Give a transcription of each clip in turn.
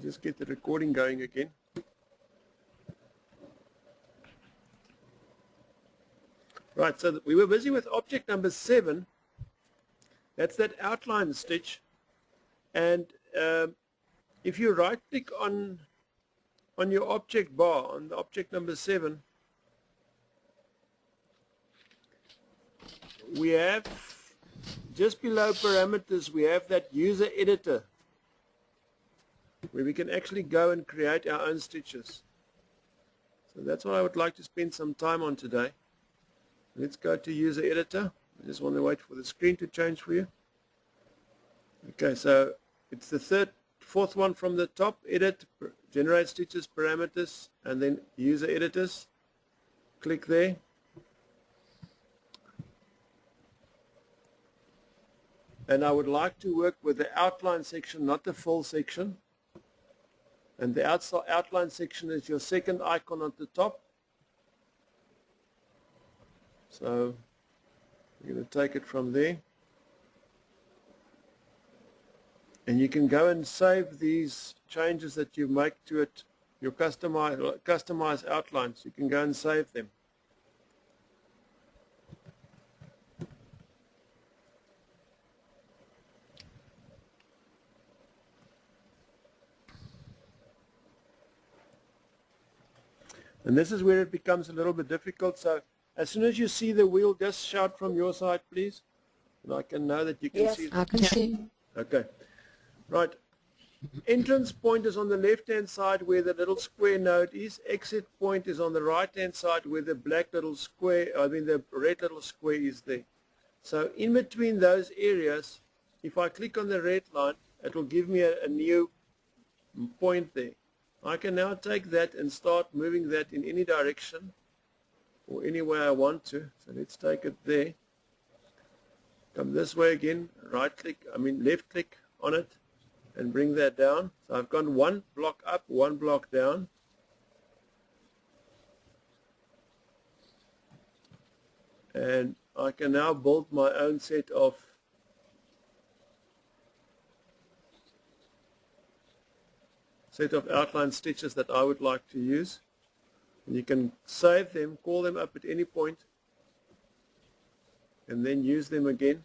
Just get the recording going again. Right, so we were busy with object number 7. That's that outline stitch. And if you right click on your object bar, on the object number 7, we have, just below parameters, we have that user editor, where we can actually go and create our own stitches. So that's what I would like to spend some time on today. Let's go to user editor. I just want to wait for the screen to change for you. Okay, so it's the fourth one from the top, edit, generate stitches, parameters, and then user editors. Click there. And I would like to work with the outline section, not the full section. And the outline section is your second icon at the top. So we're going to take it from there. And you can go and save these changes that you make to it, your customized outlines. You can go and save them. And this is where it becomes a little bit difficult. So as soon as you see the wheel, just shout from your side, please. And I can know that you can see it. I can see. Okay. Right. Entrance point is on the left-hand side where the little square node is. Exit point is on the right-hand side where the black little square, the red little square is there. So in between those areas, if I click on the red line, it will give me a new point there. I can now take that and start moving that in any direction or any way I want to. So let's take it there. Come this way again, left click on it and bring that down. So I've gone one block up, one block down. And I can now build my own set of outline stitches that I would like to use. And you can save them, call them up at any point, and then use them again.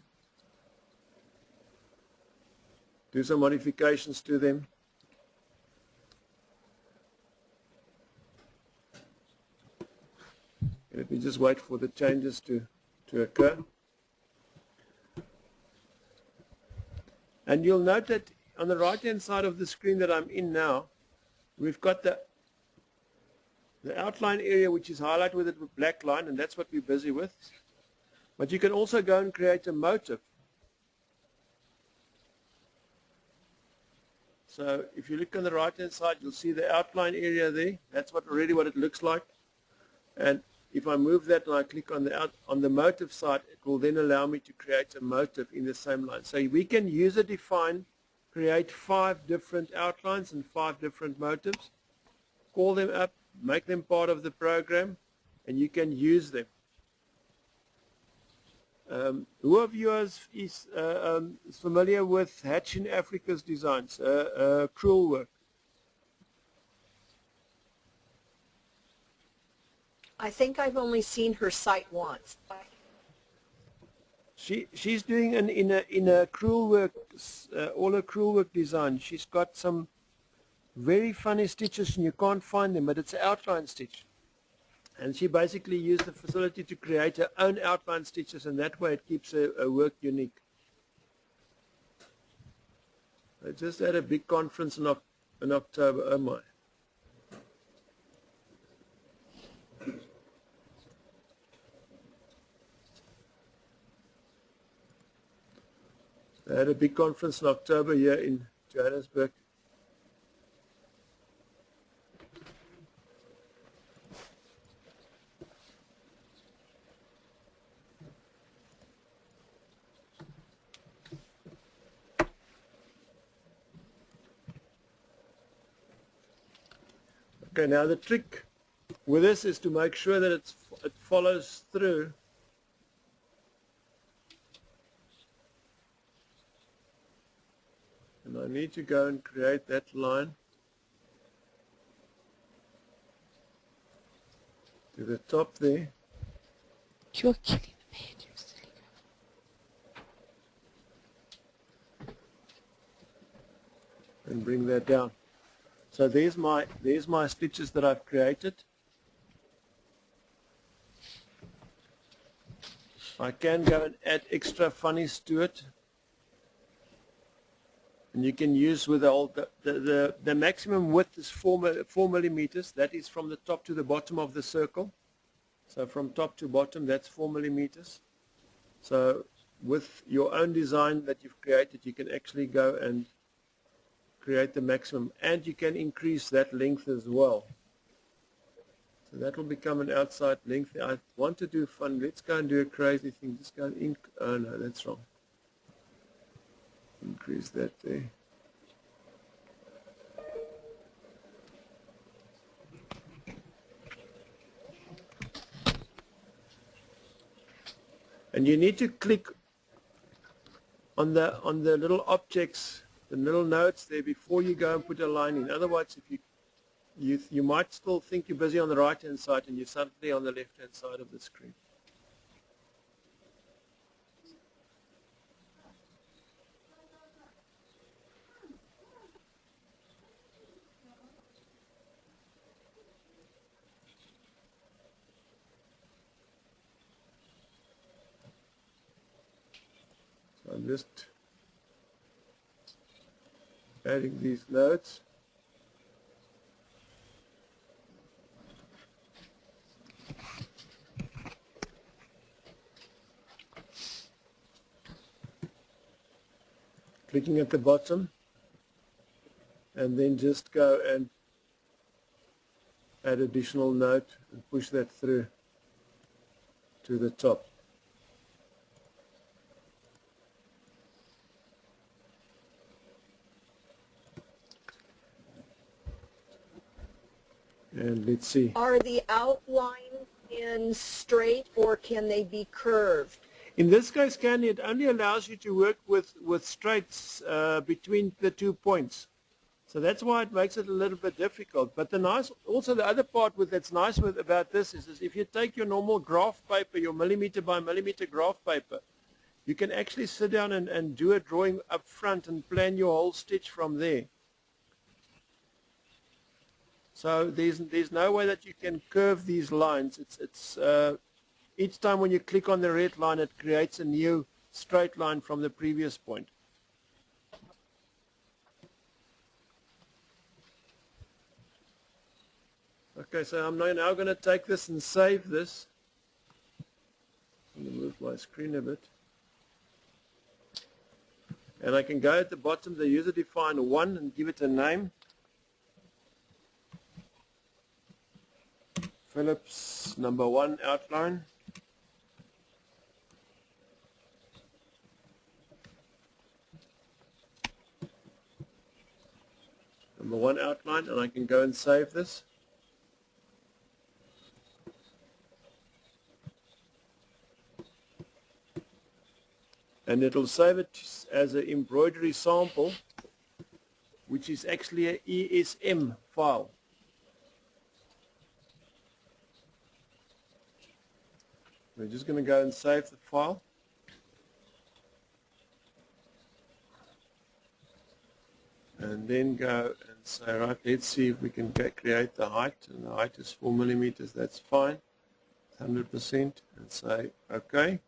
Do some modifications to them. Let me just wait for the changes to occur. And you'll note that on the right-hand side of the screen that I'm in now, we've got the outline area which is highlighted with a black line, and that's what we're busy with. But you can also go and create a motif. So if you look on the right-hand side, you'll see the outline area there. That's already what it looks like. And if I move that and I click on the motif side, it will then allow me to create a motif in the same line. So we can user define, create 5 different outlines and 5 different motifs, call them up, make them part of the program, and you can use them. Who of you is familiar with Hatch in Africa's designs, crewel work? I think I've only seen her site once. She's doing in a crewel work, all her crewel work design. She's got some very funny stitches and you can't find them, but it's an outline stitch. And she basically used the facility to create her own outline stitches, and that way it keeps her work unique. I just had a big conference in October. Oh my. I had a big conference in October here in Johannesburg. Okay, now the trick with this is to make sure that it follows through. And I need to go and create that line. to the top there. You're killing the bed, you silly girl. And bring that down. So there's my stitches that I've created. I can go and add extra funnies to it. And you can use with the maximum width is 4 millimeters. That is from the top to the bottom of the circle. So from top to bottom, that's 4 millimeters. So with your own design that you've created, you can actually go and create the maximum. And you can increase that length as well. So that will become an outside length. I want to do fun. Let's go and do a crazy thing. Just go and ink. Oh no, that's wrong. Increase that there. And you need to click on the little objects, the little notes there before you go and put a line in. Otherwise, if you might still think you're busy on the right hand side and you're suddenly on the left hand side of the screen. So I'm just adding these notes. Clicking at the bottom, and then just go and add additional note and push that through to the top. And let's see. Are the outlines in straight or can they be curved? In this case, Candy, it only allows you to work with straights between the 2 points. So that's why it makes it a little bit difficult. But also the other part that's nice about this is if you take your normal graph paper, your millimeter by millimeter graph paper, you can actually sit down and do a drawing up front and plan your whole stitch from there. So there's no way that you can curve these lines. Each time when you click on the red line, it creates a new straight line from the previous point. Okay, so I'm now going to take this and save this. I'm going to move my screen a bit. And I can go at the bottom, the user-defined 1, and give it a name. Philip's number 1 outline. Number 1 outline, and I can go and save this. And it'll save it as an embroidery sample, which is actually an ESM file. We're just going to go and save the file. And then go and say, right, let's see if we can create the height. And the height is 4 millimeters, that's fine. 100%. And say, okay.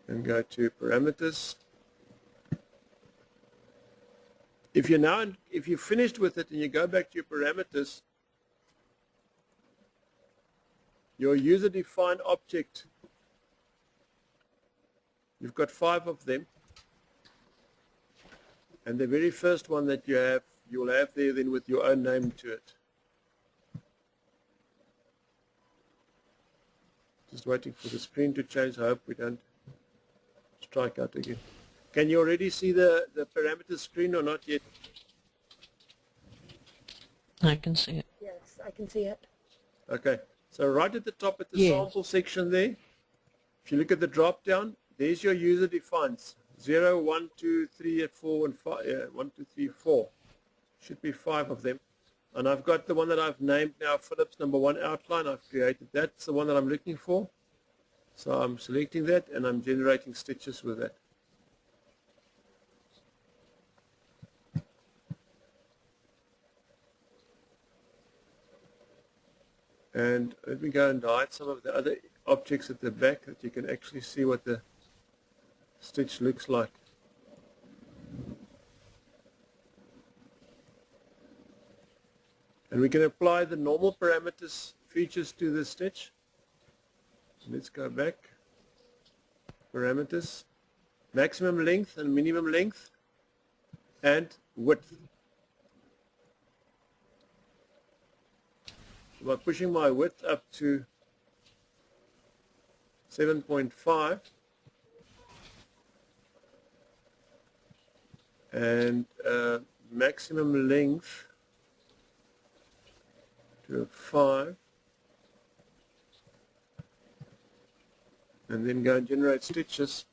And go to parameters. If you're finished with it and you go back to your parameters, your user-defined object, you've got 5 of them, and the very first one that you'll have there then with your own name to it. Just waiting for the screen to change. I hope we don't strike out again. Can you already see the parameter screen or not yet? I can see it. Yes, I can see it. Okay, so right at the top at the sample section there, if you look at the drop down, there's your user defines 0, 1, 2, 3, 4, and 5. 1, 2, 3, 4. Should be 5 of them. And I've got the one that I've named now Philip's number 1 outline. I've created that. That's the one that I'm looking for. So I'm selecting that and I'm generating stitches with that. And let me go and hide some of the other objects at the back that you can actually see what the stitch looks like. And we can apply the normal parameters features to the stitch. Let's go back. Parameters. Maximum length and minimum length and width. By pushing my width up to 7.5 and maximum length to 5, and then go and generate stitches.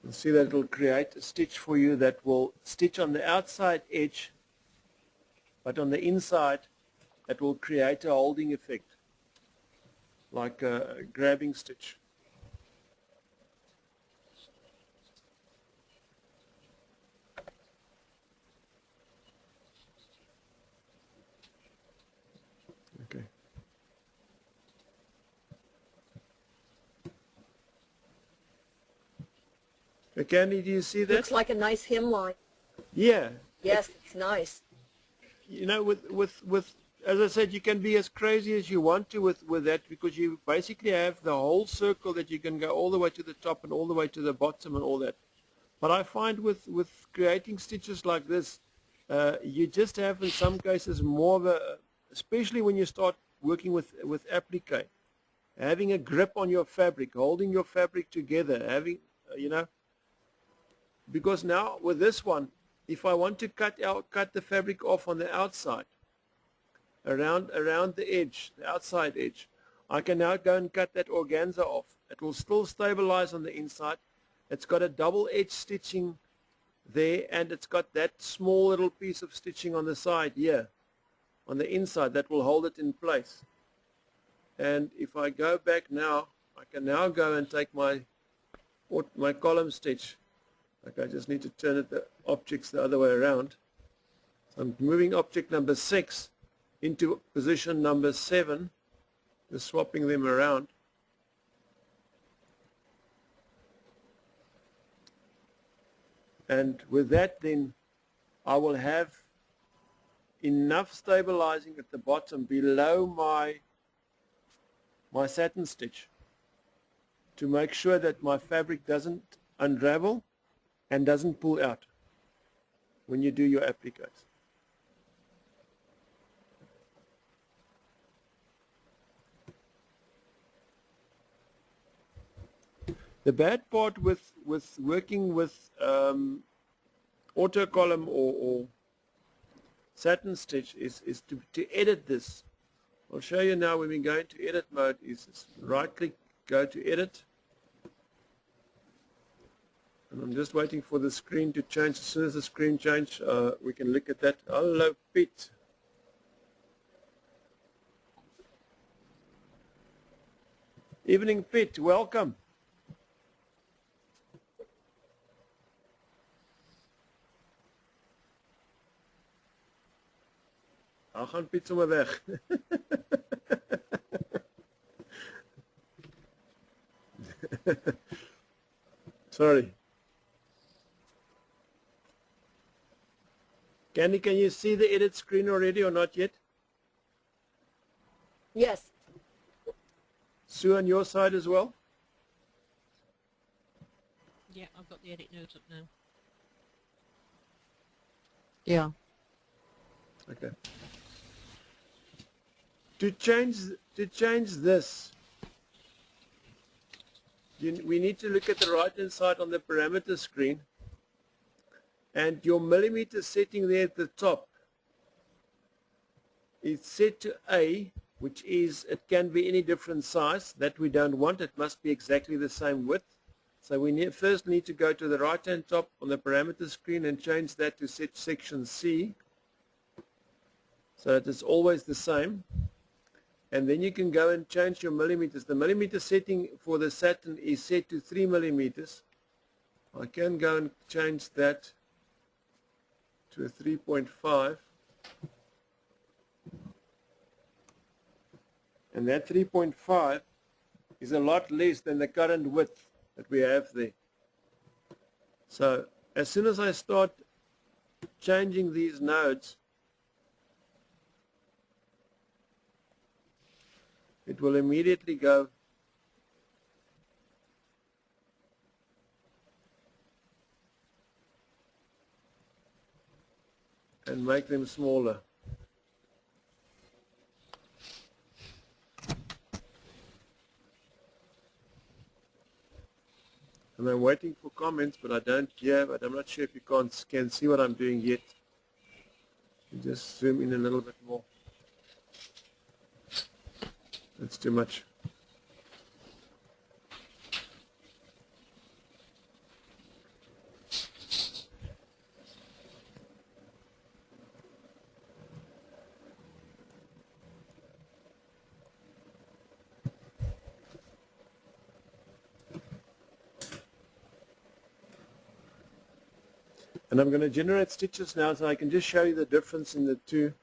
You'll see that it will create a stitch for you that will stitch on the outside edge, but on the inside it will create a holding effect, like a grabbing stitch. Okay. Candy, do you see that? Looks like a nice hemline. Yeah. Yes, it's nice. You know, with as I said, you can be as crazy as you want to with that, because you basically have the whole circle that you can go all the way to the top and all the way to the bottom and all that. But I find with creating stitches like this, you just have in some cases more of a, especially when you start working with applique, having a grip on your fabric, holding your fabric together, having, you know, because now with this one, if I want to cut the fabric off on the outside, around the edge, the outside edge, I can now go and cut that organza off. It will still stabilize on the inside. It's got a double edge stitching there, and it's got that small little piece of stitching on the side here, on the inside, that will hold it in place. And if I go back now, I can now go and take my column stitch. Okay, I just need to turn the objects the other way around. So I'm moving object number 6 into position number 7, just swapping them around. And with that, then I will have enough stabilizing at the bottom below my satin stitch to make sure that my fabric doesn't unravel and doesn't pull out when you do your appliques. The bad part with working with auto column or satin stitch is to edit this. I'll show you now when we go into edit mode. Is right click, go to edit, and I'm just waiting for the screen to change. As soon as the screen changes, we can look at that. Hello, Pete. Evening, Pete. Welcome. Hij gaan Piet sommer weg. Sorry. Candy, can you see the edit screen already or not yet? Yes. Sue, on your side as well? Yeah, I've got the edit notes up now. Yeah. Okay. To change this, we need to look at the right-hand side on the parameter screen, and your millimeter setting there at the top is set to A, which is, it can be any different size. That we don't want. It must be exactly the same width. So we first need to go to the right-hand top on the parameter screen and change that to section C, so that it's always the same. And then you can go and change your millimeters. The millimeter setting for the Saturn is set to 3 millimeters. I can go and change that to a 3.5. And that 3.5 is a lot less than the current width that we have there. So as soon as I start changing these nodes, it will immediately go and make them smaller. And I'm waiting for comments, but I don't hear, but I'm not sure if you can see what I'm doing yet. Just zoom in a little bit more. That's too much. And I'm going to generate stitches now, so I can just show you the difference in the two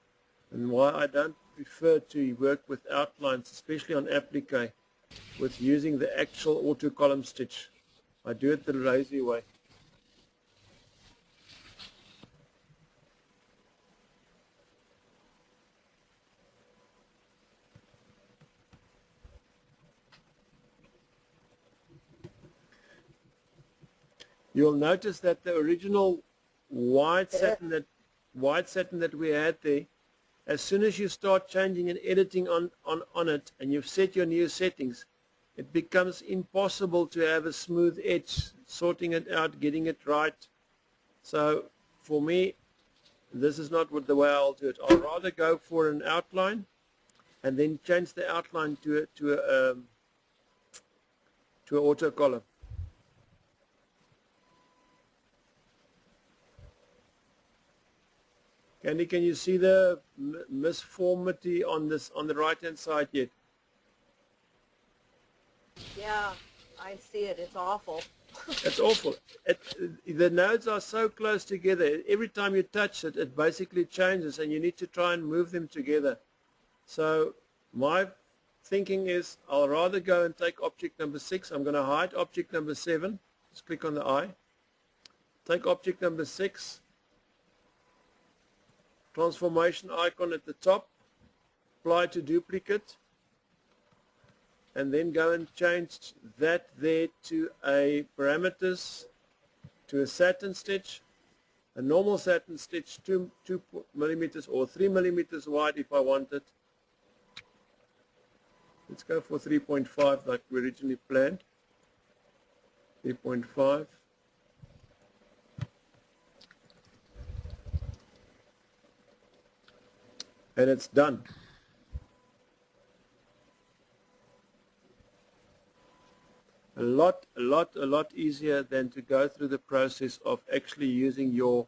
and why I don't prefer to work with outlines, especially on applique, with using the actual auto column stitch. I do it the lazy way. You'll notice that the original white satin that we had there, as soon as you start changing and editing on it, and you've set your new settings, it becomes impossible to have a smooth edge, sorting it out, getting it right. So for me, this is not the way I'll do it. I'll rather go for an outline and then change the outline to an auto column. Candy, can you see the misformity on the right hand side yet? Yeah, I see it. It's awful. It's awful. The nodes are so close together. Every time you touch it, it basically changes, and you need to try and move them together. So my thinking is I'll rather go and take object number 6. I'm going to hide object number 7. Just click on the eye. Take object number 6. Transformation icon at the top. Apply to duplicate. And then go and change that there to a parameters, to a satin stitch, a normal satin stitch, 2 millimeters or 3 millimeters wide if I want it. Let's go for 3.5 like we originally planned. 3.5. And it's done. A lot easier than to go through the process of actually using your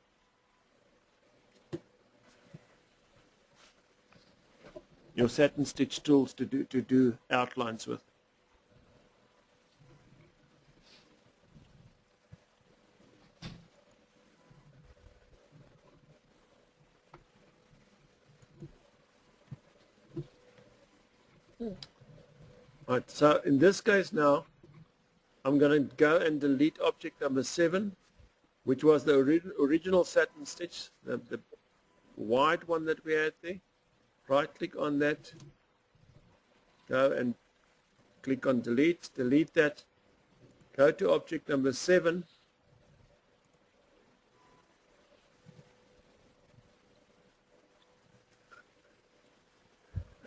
satin stitch tools to do outlines with. Right, so in this case now, I'm going to go and delete object number 7, which was the original satin stitch, the white one that we had there. Right click on that, go and click on delete, delete that, go to object number 7,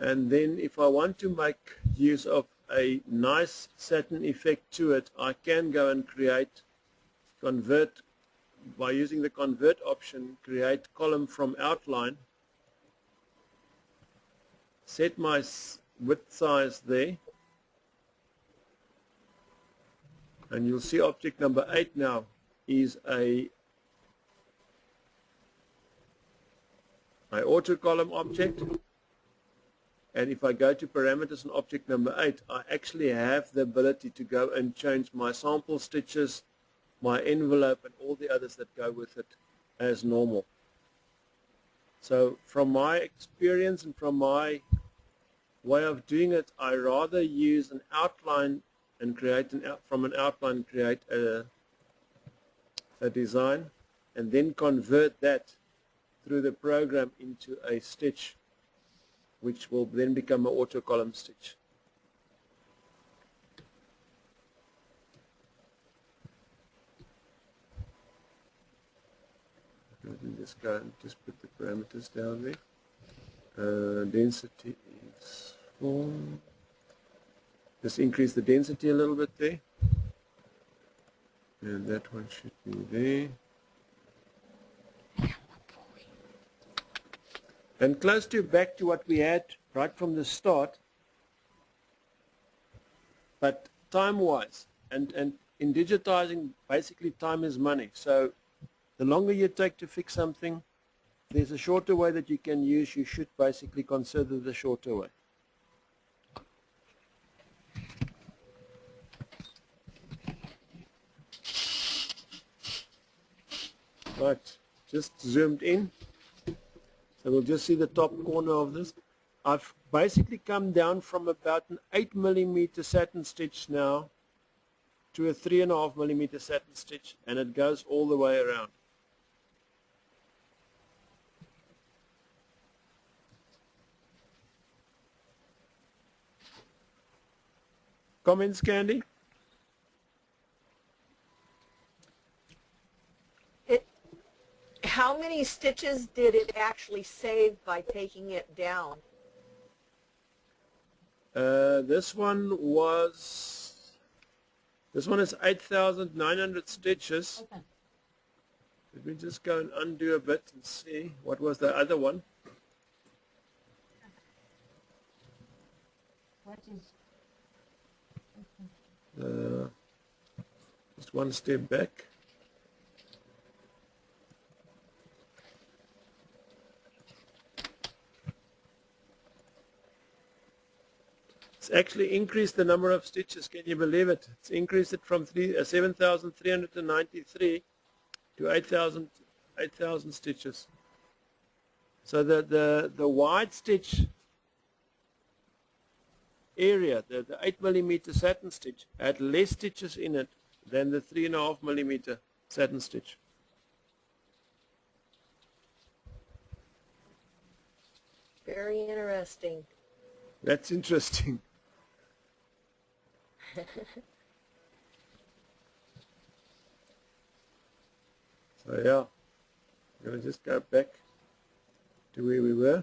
and then if I want to make use of a nice satin effect to it, I can go and convert, by using the convert option, create column from outline, set my width size there, And you'll see object number 8 now is a auto column object. And if I go to parameters on object number 8, I actually have the ability to go and change my sample stitches, my envelope, and all the others that go with it as normal. So from my experience and from my way of doing it, I rather use an outline and from an outline create a design, and then convert that through the program into a stitch, which will then become an auto column stitch. Let me just go and just put the parameters down there. Density is 4. Just increase the density a little bit there. And that one should be there. And close to back to what we had right from the start, but time-wise, and in digitizing, basically time is money. So the longer you take to fix something, there's a shorter way that you can use. You should basically consider the shorter way. Right, just zoomed in. So we'll just see the top corner of this. I've basically come down from about an 8mm satin stitch now to a 3.5mm satin stitch, and it goes all the way around. Comments, Candy? How many stitches did it actually save by taking it down? This one is 8,900 stitches. Okay. Let me just go and undo a bit and see what was the other one. What is... Just one step back. It's actually increased the number of stitches. Can you believe it? It's increased it from 7,393 to 8,000 stitches. So the wide stitch area, the 8mm satin stitch, had less stitches in it than the 3.5mm satin stitch. Very interesting. That's interesting. So yeah, I'm going to just go back to where we were.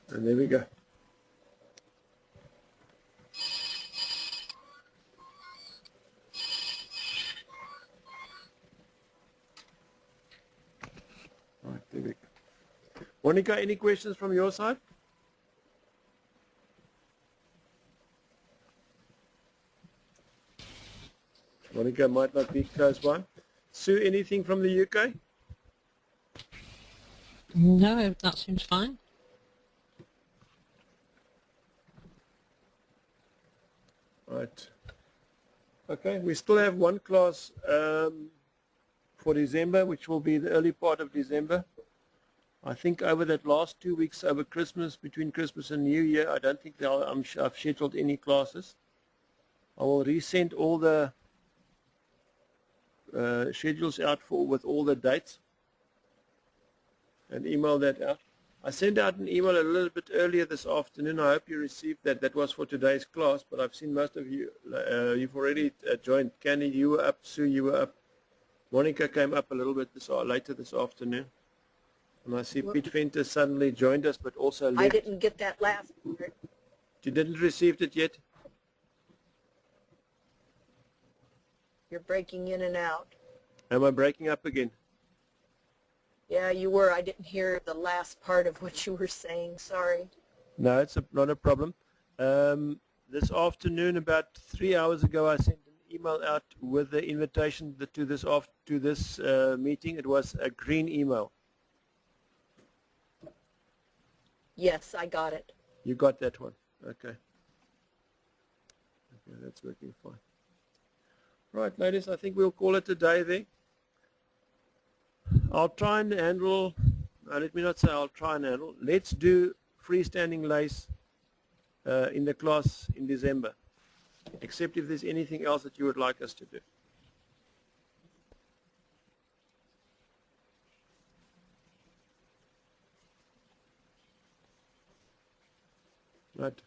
And there we go. Right, there we go. Monica, any questions from your side? Monica might not be close by. Sue, anything from the UK? No, that seems fine. Right. Okay, we still have one class for December, which will be the early part of December. I think over that last 2 weeks over Christmas, between Christmas and New Year, I don't think I've scheduled any classes. I will resend all the schedules out with all the dates and email that out. I sent out an email a little bit earlier this afternoon. I hope you received that. That was for today's class, but I've seen most of you, you've already joined. Kenny, you were up. Sue, you were up. Monica came up a little bit later this afternoon. And I see Pete Venter suddenly joined us, but also left. I didn't get that last part. You didn't receive it yet? You're breaking in and out. Am I breaking up again? Yeah, you were. I didn't hear the last part of what you were saying. Sorry. No, it's not a problem. This afternoon, about 3 hours ago, I sent an email out with the invitation to this meeting. It was a green email. Yes, I got it. You got that one? Okay. Okay, that's working fine. Right, ladies, I think we'll call it a day there. I'll try and handle, let me not say I'll try and handle, let's do freestanding lace in the class in December, except if there's anything else that you would like us to do. Right.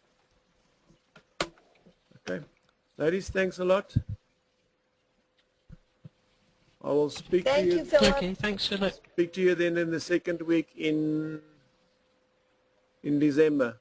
Okay. Ladies, thanks a lot. I will speak to Thank you. you, Philip. Okay, thanks, Philip. Speak to you then in the second week in December.